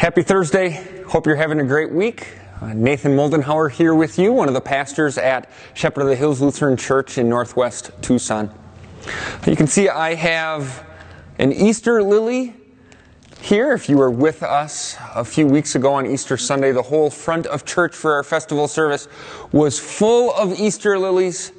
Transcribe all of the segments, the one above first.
Happy Thursday. Hope you're having a great week. Nathan Moldenhauer here with you, one of the pastors at Shepherd of the Hills Lutheran Church in Northwest Tucson. You can see I have an Easter lily here. If you were with us a few weeks ago on Easter Sunday, the whole front of church for our festival service was full of Easter lilies.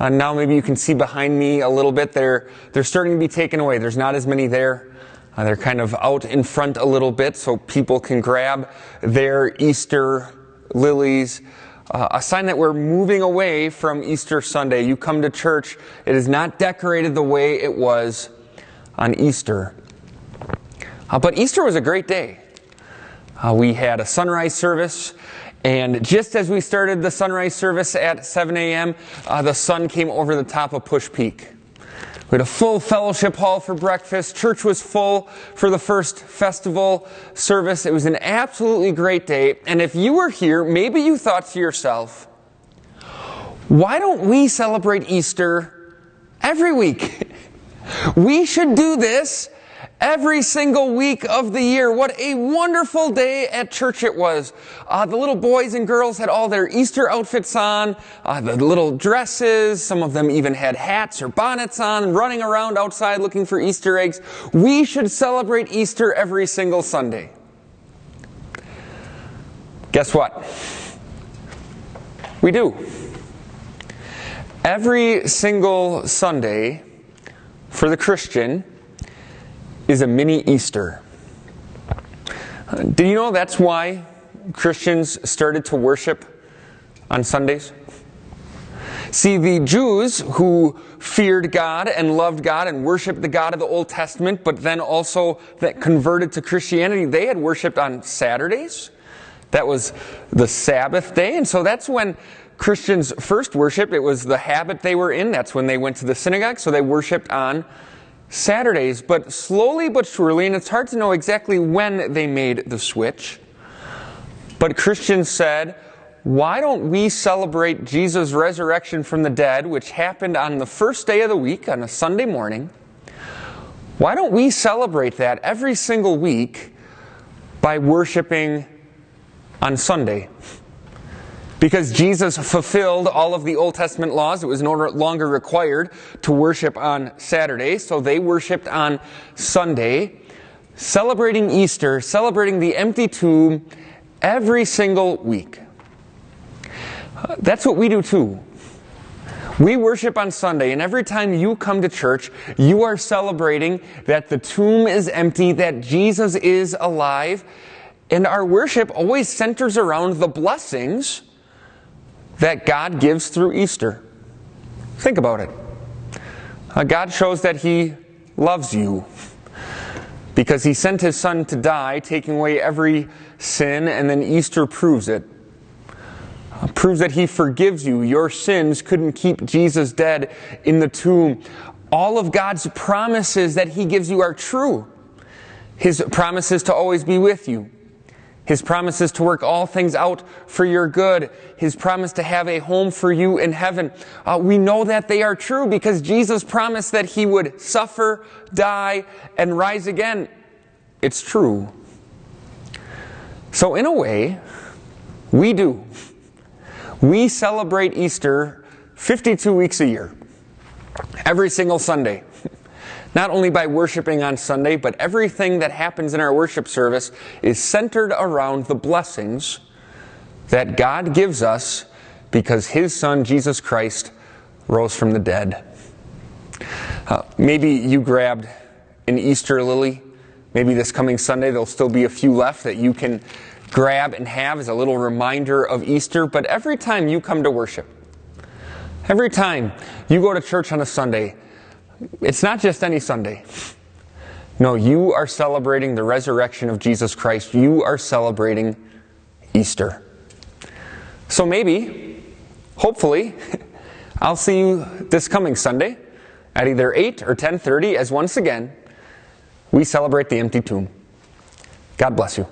Now maybe you can see behind me a little bit. They're starting to be taken away. There's not as many there. They're kind of out in front a little bit so people can grab their Easter lilies. A sign that we're moving away from Easter Sunday. You come to church, it is not decorated the way it was on Easter. But Easter was a great day. We had a sunrise service, and just as we started the sunrise service at 7 a.m., the sun came over the top of Push Peak. We had a full fellowship hall for breakfast. Church was full for the first festival service. It was an absolutely great day. And if you were here, maybe you thought to yourself, why don't we celebrate Easter every week? We should do this every single week of the year. What a wonderful day at church it was. The little boys and girls had all their Easter outfits on, the little dresses. Some of them even had hats or bonnets on, running around outside looking for Easter eggs. We should celebrate Easter every single Sunday. Guess what? We do. Every single Sunday for the Christian is a mini Easter. Did you know that's why Christians started to worship on Sundays? See, the Jews who feared God and loved God and worshiped the God of the Old Testament, but then also that converted to Christianity, they had worshiped on Saturdays. That was the Sabbath day, and so that's when Christians first worshiped. It was the habit they were in. That's when they went to the synagogue, so they worshiped on Saturdays. But slowly but surely, and it's hard to know exactly when they made the switch, but Christians said, why don't we celebrate Jesus' resurrection from the dead, which happened on the first day of the week, on a Sunday morning? Why don't we celebrate that every single week by worshiping on Sunday? Because Jesus fulfilled all of the Old Testament laws, it was no longer required to worship on Saturday, so they worshiped on Sunday, celebrating Easter, celebrating the empty tomb every single week. That's what we do too. We worship on Sunday, and every time you come to church, you are celebrating that the tomb is empty, that Jesus is alive, and our worship always centers around the blessings that God gives through Easter. Think about it. God shows that He loves you because He sent His Son to die, taking away every sin, and then Easter proves it. Proves that He forgives you. Your sins couldn't keep Jesus dead in the tomb. All of God's promises that He gives you are true. His promises to always be with you. His promises to work all things out for your good. His promise to have a home for you in heaven. We know that they are true because Jesus promised that He would suffer, die, and rise again. It's true. So in a way, we do. We celebrate Easter 52 weeks a year. Every single Sunday. Not only by worshiping on Sunday, but everything that happens in our worship service is centered around the blessings that God gives us because His Son, Jesus Christ, rose from the dead. Maybe you grabbed an Easter lily. Maybe this coming Sunday there'll still be a few left that you can grab and have as a little reminder of Easter. But every time you come to worship, every time you go to church on a Sunday, it's not just any Sunday. No, you are celebrating the resurrection of Jesus Christ. You are celebrating Easter. So maybe, hopefully, I'll see you this coming Sunday at either 8 or 10:30 as once again we celebrate the empty tomb. God bless you.